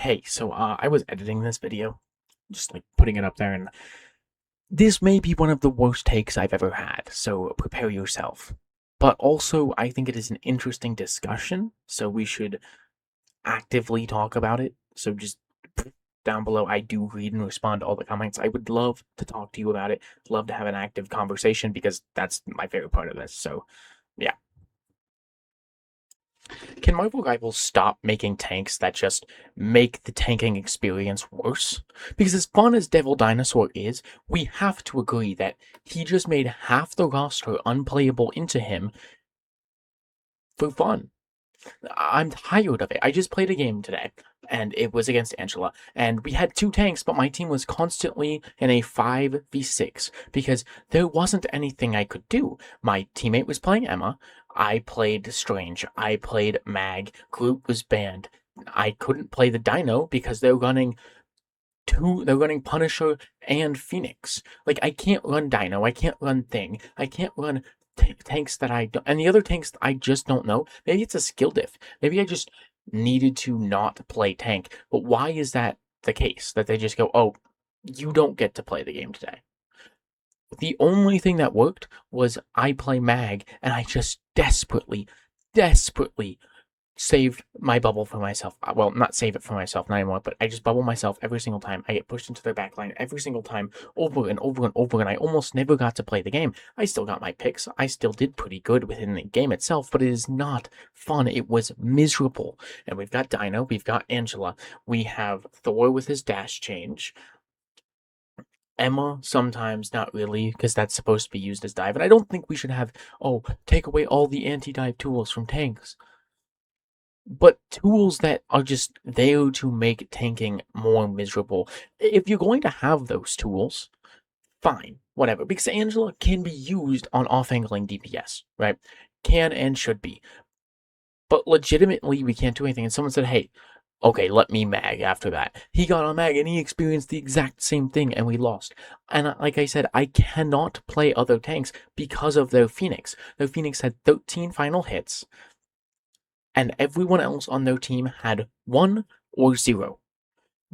Hey, I was editing this video, just like putting it up there, and this may be one of the worst takes I've ever had, so prepare yourself. But also, I think it is an interesting discussion, so we should actively talk about it. So just down below, I do read and respond to all the comments. I would love to talk to you about it, love to have an active conversation because that's my favorite part of this. So, yeah. Can Marvel Rivals stop making tanks that just make the tanking experience worse? Because as fun as Devil Dinosaur is, we have to agree that he just made half the roster unplayable into him for fun. I'm tired of it. I just played a game today, and it was against Angela, and we had two tanks, but my team was constantly in a 5v6 because there wasn't anything I could do. My teammate was playing Emma, I played Strange, I played Mag, Groot was banned. I couldn't play the Dino because they're running Punisher and Phoenix. Like, I can't run Dino, I can't run Thing, I can't run tanks that I don't, and the other tanks I just don't know. Maybe it's a skill diff. Maybe I just needed to not play tank. But why is that the case? That they just go, oh, you don't get to play the game today. The only thing that worked was I play Mag, and I just desperately saved my bubble for myself. Well, not save it for myself, not anymore, but I just bubble myself every single time. I get pushed into their backline every single time, over and over and over, and I almost never got to play the game. I still got my picks. I still did pretty good within the game itself, but it is not fun. It was miserable. And we've got Dino, we've got Angela, we have Thor with his dash change. Emma, sometimes, not really, because that's supposed to be used as dive. And I don't think we should have, oh, take away all the anti-dive tools from tanks, but tools that are just there to make tanking more miserable. If you're going to have those tools, fine, whatever, because Angela can be used on off-angling DPS, right? Can and should be. But legitimately, we can't do anything. And someone said, hey, okay, let me mag after that. He got on mag and he experienced the exact same thing and we lost. And like I said, I cannot play other tanks because of their Phoenix. Their Phoenix had 13 final hits, and everyone else on their team had 1 or 0.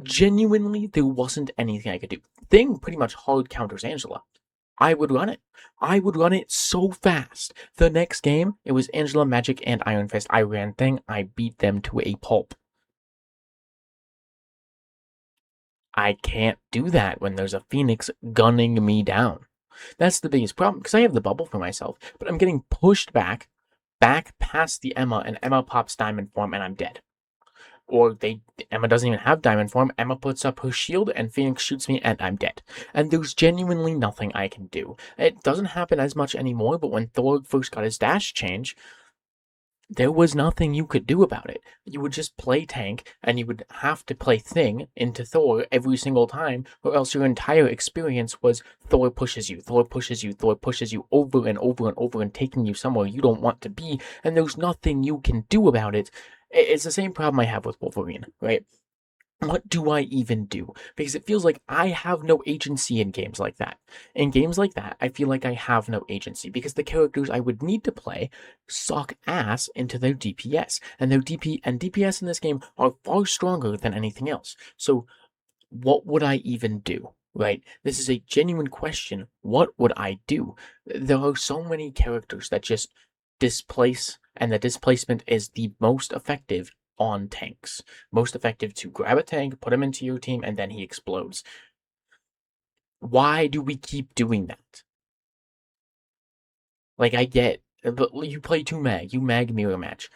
Genuinely, there wasn't anything I could do. Thing pretty much hard counters Angela. I would run it. I would run it so fast. The next game, it was Angela, Magic, and Iron Fist. I ran Thing. I beat them to a pulp. I can't do that when there's a Phoenix gunning me down. That's the biggest problem, because I have the bubble for myself, but I'm getting pushed back past the Emma, and Emma pops diamond form, and I'm dead. Or Emma doesn't even have diamond form. Emma puts up her shield and Phoenix shoots me and I'm dead. And there's genuinely nothing I can do. It doesn't happen as much anymore, but when Thor first got his dash change, there was nothing you could do about it. You would just play tank, and you would have to play Thing into Thor every single time, or else your entire experience was Thor pushes you, Thor pushes you, Thor pushes you over and over and over and taking you somewhere you don't want to be, and there's nothing you can do about it. It's the same problem I have with Wolverine, right? What do I even do? Because it feels like I have no agency in games like that. In games like that, I feel like I have no agency because the characters I would need to play suck ass into their DPS. And their DPS in this game are far stronger than anything else. So what would I even do? Right? This is a genuine question. What would I do? There are so many characters that just displace, and the displacement is the most effective on tanks. Most effective to grab a tank, put him into your team, and then he explodes. Why do we keep doing that? Like, I get, but you play 2 mag, you mag mirror match.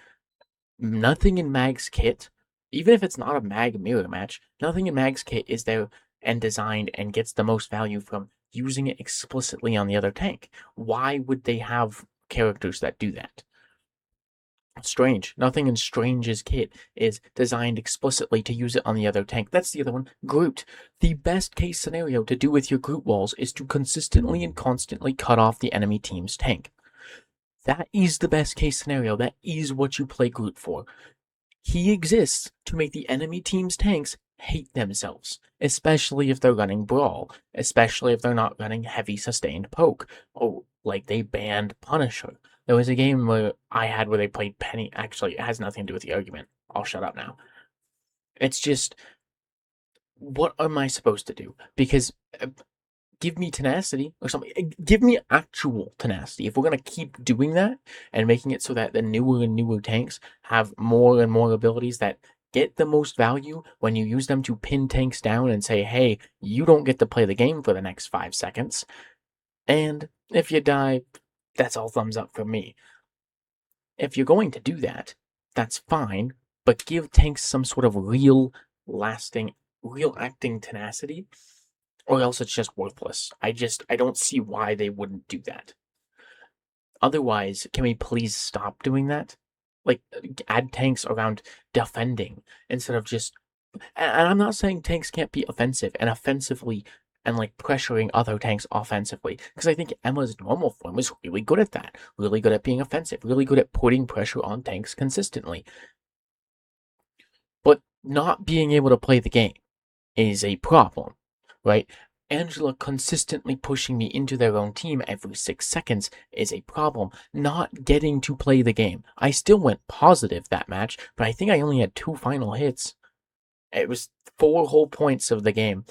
Nothing in Mag's kit, even if it's not a mag mirror match, nothing in Mag's kit is there and designed and gets the most value from using it explicitly on the other tank. Why would they have characters that do that? Strange. Nothing in Strange's kit is designed explicitly to use it on the other tank. That's the other one. Groot. The best case scenario to do with your Groot walls is to consistently and constantly cut off the enemy team's tank. That is the best case scenario. That is what you play Groot for. He exists to make the enemy team's tanks hate themselves, especially if they're running Brawl, especially if they're not running heavy sustained poke. Oh, like they banned Punisher. There was a game where I had where they played Penny. Actually, it has nothing to do with the argument. I'll shut up now. It's just, what am I supposed to do? Because give me tenacity or something. Give me actual tenacity. If we're gonna keep doing that and making it so that the newer and newer tanks have more and more abilities that get the most value when you use them to pin tanks down and say, hey, you don't get to play the game for the next 5 seconds. And if you die, that's all thumbs up for me. If you're going to do that, that's fine, but give tanks some sort of real, lasting, real acting tenacity, or else it's just worthless. I don't see why they wouldn't do that. Otherwise, can we please stop doing that? Like, add tanks around defending instead of just. And I'm not saying tanks can't be offensive and offensively and like pressuring other tanks offensively, because I think Emma's normal form is really good at that, really good at being offensive, really good at putting pressure on tanks consistently. But not being able to play the game is a problem, right? Angela consistently pushing me into their own team every 6 seconds is a problem. Not getting to play the game. I still went positive that match, but I think I only had 2 final hits. It was 4 whole points of the game.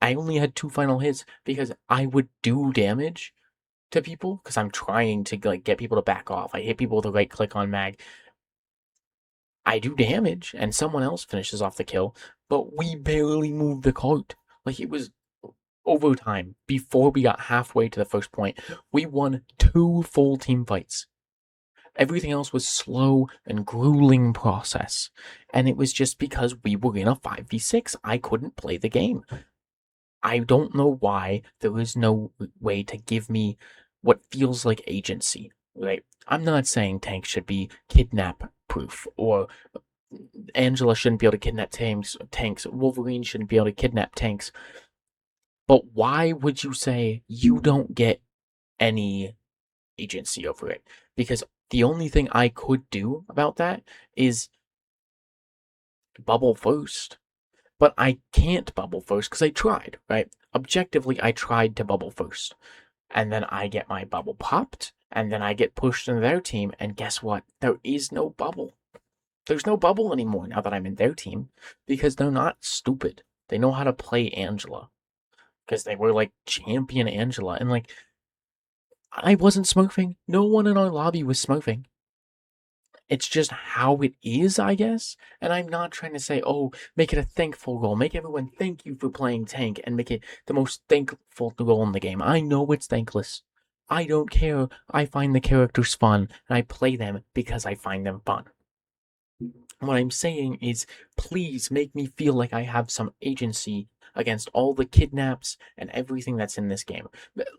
I only had 2 final hits because I would do damage to people because I'm trying to like get people to back off. I hit people with a right click on mag. I do damage and someone else finishes off the kill, but we barely moved the cart. Like, it was overtime before we got halfway to the first point. We won 2 full team fights. Everything else was slow and grueling process. And it was just because we were in a 5v6. I couldn't play the game. I don't know why there is no way to give me what feels like agency, right? I'm not saying tanks should be kidnap proof, or Angela shouldn't be able to kidnap tanks, Wolverine shouldn't be able to kidnap tanks. But why would you say you don't get any agency over it? Because the only thing I could do about that is bubble first. But I can't bubble first because I tried, right? Objectively, I tried to bubble first. And then I get my bubble popped, and then I get pushed into their team, and guess what? There is no bubble. There's no bubble anymore now that I'm in their team, because they're not stupid. They know how to play Angela. Because they were like champion Angela, and like, I wasn't smurfing. No one in our lobby was smurfing. It's just how it is, I guess. And I'm not trying to say, oh, make it a thankful role. Make everyone thank you for playing tank and make it the most thankful role in the game. I know it's thankless. I don't care. I find the characters fun, and I play them because I find them fun. What I'm saying is, please make me feel like I have some agency against all the kidnaps and everything that's in this game.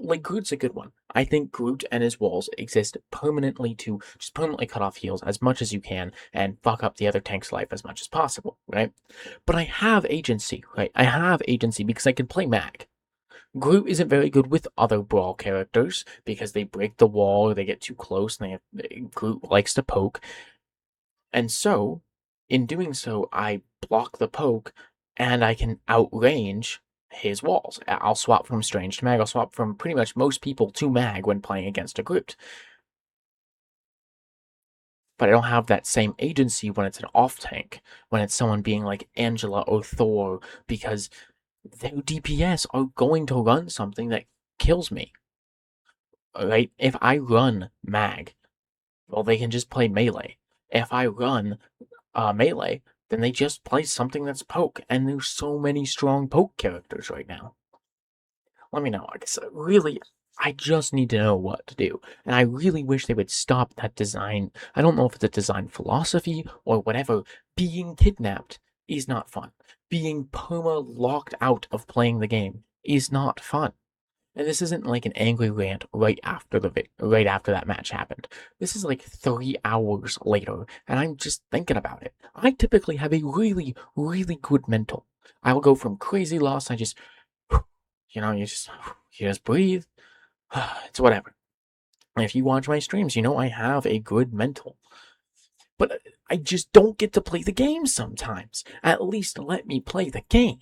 Like, Groot's a good one. I think Groot and his walls exist permanently to just permanently cut off heals as much as you can and fuck up the other tank's life as much as possible, right? But I have agency, right? I have agency because I can play mag. Groot isn't very good with other Brawl characters because they break the wall or they get too close, and Groot likes to poke. And so, in doing so, I block the poke and I can outrange his walls. I'll swap from Strange to Mag. I'll swap from pretty much most people to Mag when playing against a Groot. But I don't have that same agency when it's an off tank, when it's someone being like Angela or Thor, because their DPS are going to run something that kills me. Right? If I run Mag, well, they can just play melee. If I run melee, then they just play something that's poke, and there's so many strong poke characters right now. Let me know. I guess really, I just need to know what to do, and I really wish they would stop that design. I don't know if it's a design philosophy or whatever. Being kidnapped is not fun. Being perma-locked out of playing the game is not fun. And this isn't like an angry rant right after that match happened. This is like 3 hours later, and I'm just thinking about it. I typically have a really, really good mental. I will go from crazy loss. I just, you just breathe. It's whatever. And if you watch my streams, you know I have a good mental. But I just don't get to play the game sometimes. At least let me play the game.